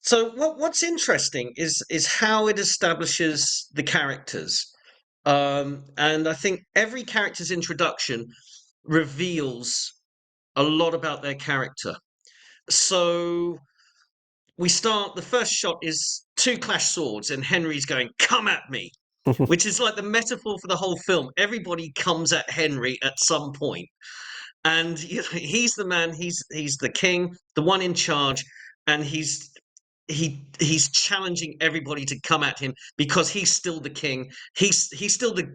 So what's interesting is how it establishes the characters. And I think every character's introduction reveals a lot about their character. So the first shot is two clash swords, and Henry's going, "Come at me," which is like the metaphor for the whole film. Everybody comes at Henry at some point, and he's the man. He's the king, the one in charge, and he's challenging everybody to come at him because he's still the king. He's still the,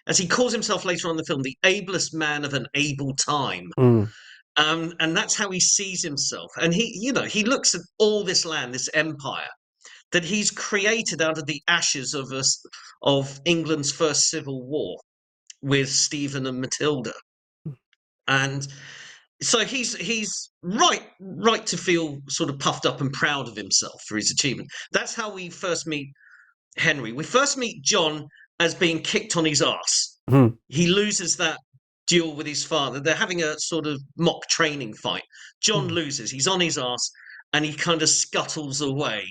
as he calls himself later on in the film, the ablest man of an able time. Mm. And that's how he sees himself. And he looks at all this land, this empire that he's created out of the ashes of England's first civil war with Stephen and Matilda. And so he's right to feel sort of puffed up and proud of himself for his achievement. That's how we first meet Henry. We first meet John as being kicked on his arse. Mm. He loses that duel with his father. They're having a sort of mock training fight. John loses. He's on his arse, and he kind of scuttles away,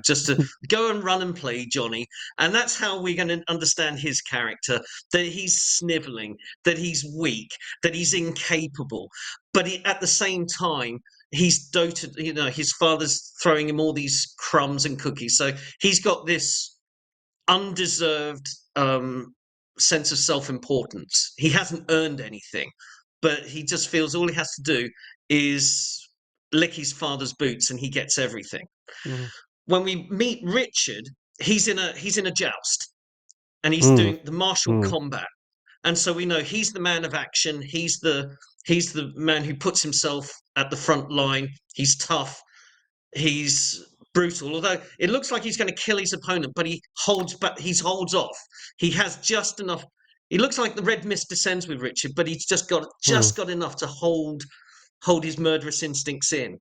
just to go and run and play Johnny. And that's how we're going to understand his character, that he's sniveling, that he's weak, that he's incapable. But at the same time, he's doted, his father's throwing him all these crumbs and cookies. So he's got this undeserved sense of self-importance. He hasn't earned anything, but he just feels all he has to do is lick his father's boots and he gets everything. When we meet Richard, he's in a joust, and he's doing the martial combat, and so we know he's the man of action. He's the man who puts himself at the front line. He's tough, he's brutal, although it looks like he's going to kill his opponent, but he holds off. He has just enough. He looks like the red mist descends with Richard, but he's just got enough to hold his murderous instincts in.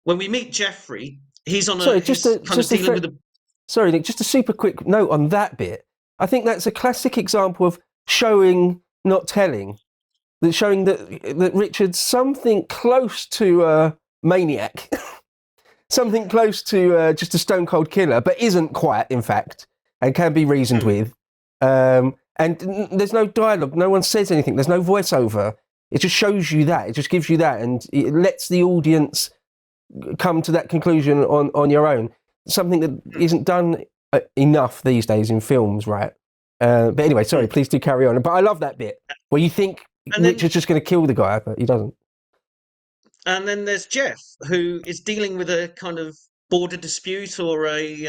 When we meet Geoffrey, he's on Sorry, Sorry, Nick, just a super quick note on that bit. I think that's a classic example of showing, not telling. That showing that Richard's something close to a maniac. Something close to just a stone cold killer, but isn't quite, in fact, and can be reasoned with. And there's no dialogue. No one says anything. There's no voiceover. It just shows you that. It just gives you that, and it lets the audience come to that conclusion on your own. Something that isn't done enough these days in films, right? But anyway, sorry, please do carry on. But I love that bit where you think Richard's just going to kill the guy, but he doesn't. And then there's Jeff, who is dealing with a kind of border dispute or a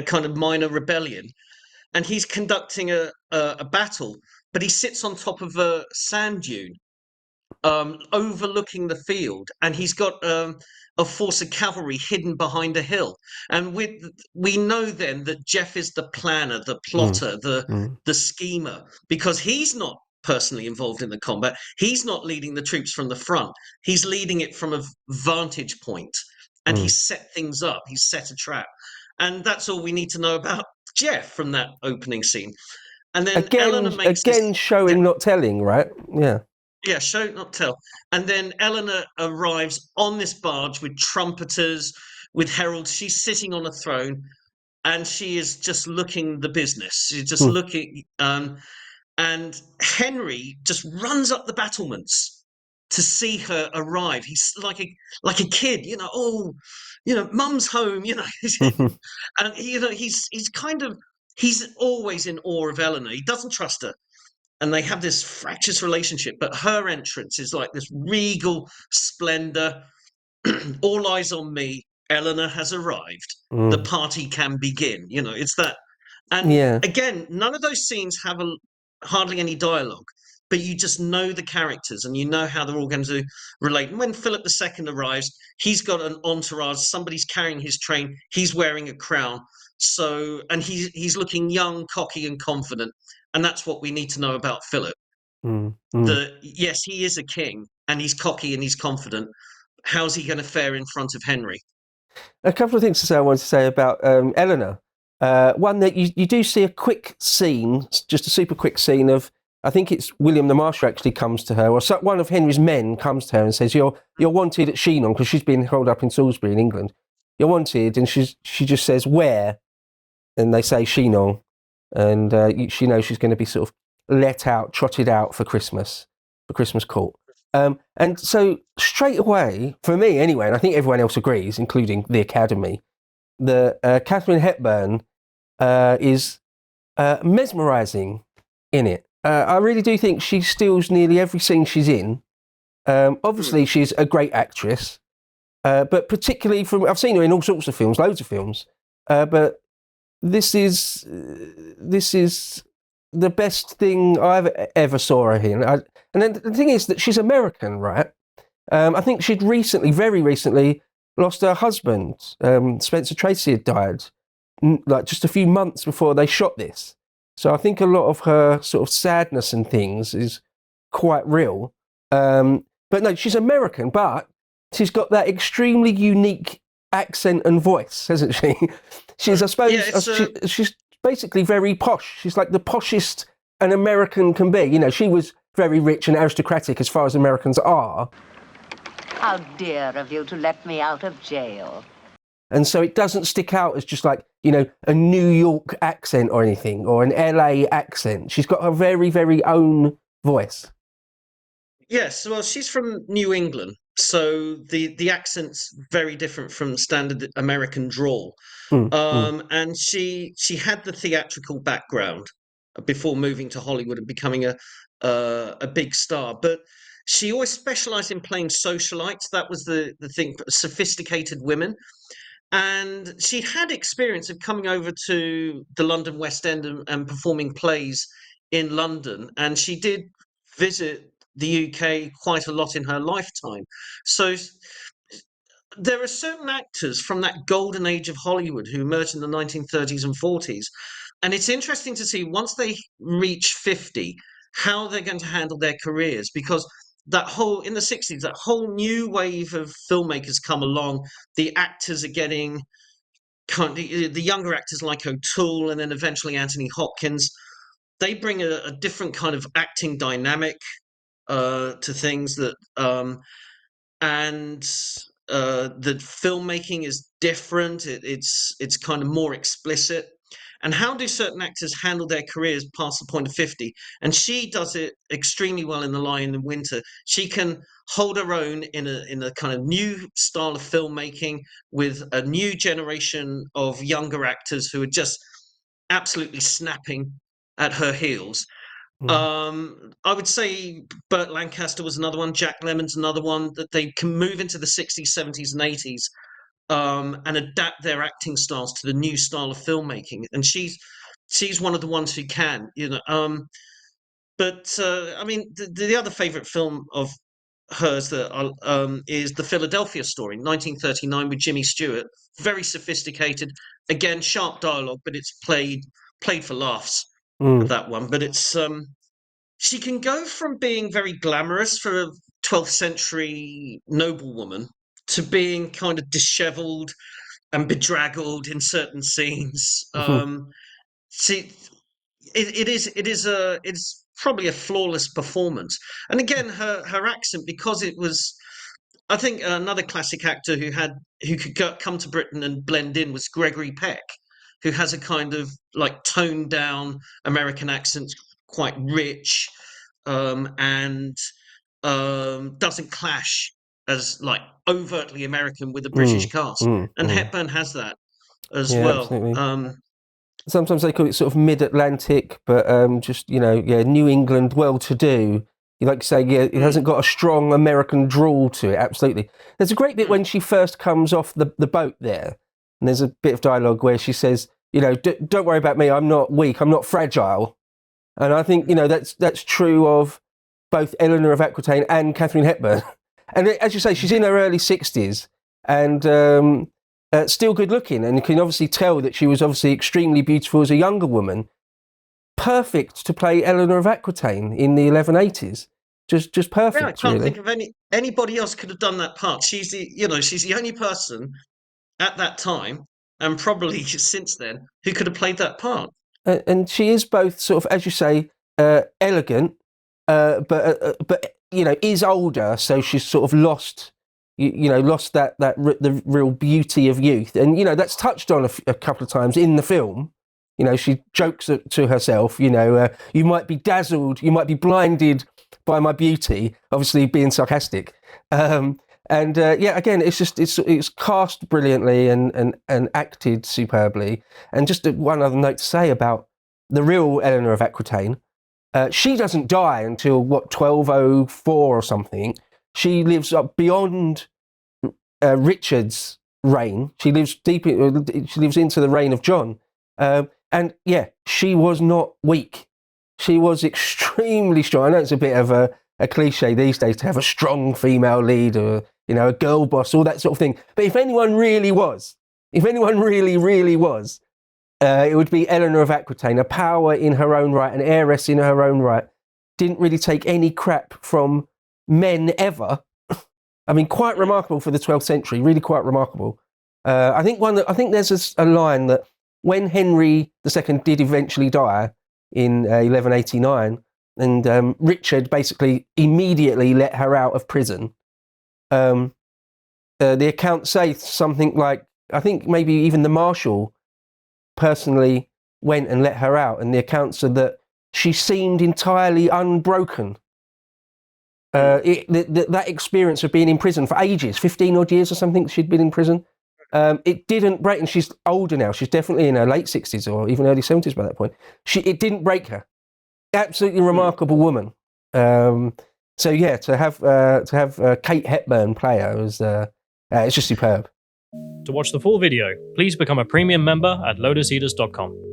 kind of minor rebellion, and he's conducting a battle, but he sits on top of a sand dune, overlooking the field, and he's got a force of cavalry hidden behind a hill. And we know then that Jeff is the planner, the plotter, the schemer, because he's not personally involved in the combat. He's not leading the troops from the front. He's leading it from a vantage point, and he's set things up. He's set a trap, and that's all we need to know about Jeff from that opening scene. And then again showing, not telling, right? Yeah, show not tell. And then Eleanor arrives on this barge with trumpeters, with heralds. She's sitting on a throne, and she is just looking the business. She's just looking. And Henry just runs up the battlements to see her arrive. He's like a kid, mum's home, and he's always in awe of Eleanor. He doesn't trust her, and they have this fractious relationship. But her entrance is like this regal splendor. All eyes on me. Eleanor has arrived. The party can begin. It's that. And again, none of those scenes have hardly any dialogue, but you just know the characters and you know how they're all going to relate. And when Philip II arrives, he's got an entourage. Somebody's carrying his train. He's wearing a crown. And he's looking young, cocky, and confident. And that's what we need to know about Philip. Yes, he is a king, and he's cocky and he's confident. How's he going to fare in front of Henry? A couple of things to say I wanted to say about Eleanor. One, that you do see a quick scene, just a super quick scene of, I think it's William the Marshal actually comes to her, or one of Henry's men comes to her and says, you're wanted at Chinon, because she's been held up in Salisbury in England. you're wanted, and she just says where, and they say Chinon, and she knows she's going to be sort of let out, trotted out for Christmas court. And so straight away, for me anyway, and I think everyone else agrees, including the Academy, that Katharine Hepburn is mesmerising in it. I really do think she steals nearly every scene she's in. Obviously, she's a great actress, but particularly I've seen her in all sorts of films, loads of films, but this is the best thing I've ever saw her in. And then the thing is that she's American, right? I think she'd very recently, lost her husband. Spencer Tracy had died, like just a few months before they shot this. So I think a lot of her sort of sadness and things is quite real. But no, she's American, but she's got that extremely unique accent and voice, hasn't she? She's, I suppose, she's basically very posh. She's like the poshest an American can be. You know, she was very rich and aristocratic as far as Americans are. How dear of you to let me out of jail. And so it doesn't stick out as just like, you know, a New York accent or anything, or an LA accent. She's got her very, very own voice. Yes, well, she's from New England, so the accent's very different from standard American drawl. And she had the theatrical background before moving to Hollywood and becoming a big star, but she always specialised in playing socialites. That was the thing, sophisticated women. And she'd had experience of coming over to the London West End and performing plays in London. And she did visit the UK quite a lot in her lifetime. So there are certain actors from that golden age of Hollywood who emerged in the 1930s and 40s. And it's interesting to see once they reach 50, how they're going to handle their careers, because in the 60s, that whole new wave of filmmakers come along. The actors are getting the younger actors like O'Toole and then eventually Anthony Hopkins. They bring a different kind of acting dynamic to things and the filmmaking is different. It's kind of more explicit. And how do certain actors handle their careers past the point of 50? And she does it extremely well in The Lion in Winter. She can hold her own in a kind of new style of filmmaking with a new generation of younger actors who are just absolutely snapping at her heels. I would say Burt Lancaster was another one. Jack Lemmon's another one, that they can move into the 60s, 70s, and 80s and adapt their acting styles to the new style of filmmaking. And she's one of the ones who can, you know. But I mean, the other favourite film of hers that is The Philadelphia Story, 1939, with Jimmy Stewart. Very sophisticated, again, sharp dialogue, but it's played for laughs. That one, but it's she can go from being very glamorous for a 12th century noblewoman to being kind of dishevelled and bedraggled in certain scenes. See, it's probably a flawless performance. And again, her accent, because it was, I think another classic actor who could come to Britain and blend in was Gregory Peck, who has a kind of like toned down American accent, quite rich, and doesn't clash as like overtly American with the British cast. And Hepburn has that as well. Absolutely. Sometimes they call it sort of mid-Atlantic, but just, you know, New England, well-to-do. You like to say, it hasn't got a strong American drawl to it. Absolutely. There's a great bit when she first comes off the boat there, and there's a bit of dialogue where she says, you know, don't worry about me. I'm not weak. I'm not fragile. And I think, you know, that's true of both Eleanor of Aquitaine and Katharine Hepburn. And as you say, she's in her early 60s and still good looking. And you can obviously tell that she was obviously extremely beautiful as a younger woman. Perfect to play Eleanor of Aquitaine in the 1180s. Just perfect. Yeah, I can't really think of anybody else could have done that part. She's the only person at that time, and probably since then, who could have played that part. And she is both sort of, as you say, elegant, but you know, is older, so she's sort of lost, lost the real beauty of youth. And, that's touched on a couple of times in the film. She jokes to herself, you might be dazzled, you might be blinded by my beauty, obviously being sarcastic. Again, it's cast brilliantly and acted superbly. And just one other note to say about the real Eleanor of Aquitaine, she doesn't die until 1204 or something. She lives up beyond Richard's reign. She lives she lives into the reign of John. And yeah, she was not weak. She was extremely strong. I know it's a bit of a cliche these days to have a strong female lead or, a girl boss, all that sort of thing. But if anyone really was, it would be Eleanor of Aquitaine, a power in her own right, an heiress in her own right. Didn't really take any crap from men ever. I mean, quite remarkable for the 12th century, really quite remarkable. I think there's a line that when Henry II did eventually die in 1189, and Richard basically immediately let her out of prison, the accounts say something like, I think maybe even the marshal personally went and let her out, and the accounts are that she seemed entirely unbroken. That experience of being in prison for ages, 15 odd years or something, she'd been in prison. It didn't break, and she's older now. She's definitely in her late 60s or even early 70s by that point. It didn't break her. Absolutely remarkable woman. So yeah, to have Kate Hepburn play her was it's just superb. To watch the full video, please become a premium member at lotuseaters.com.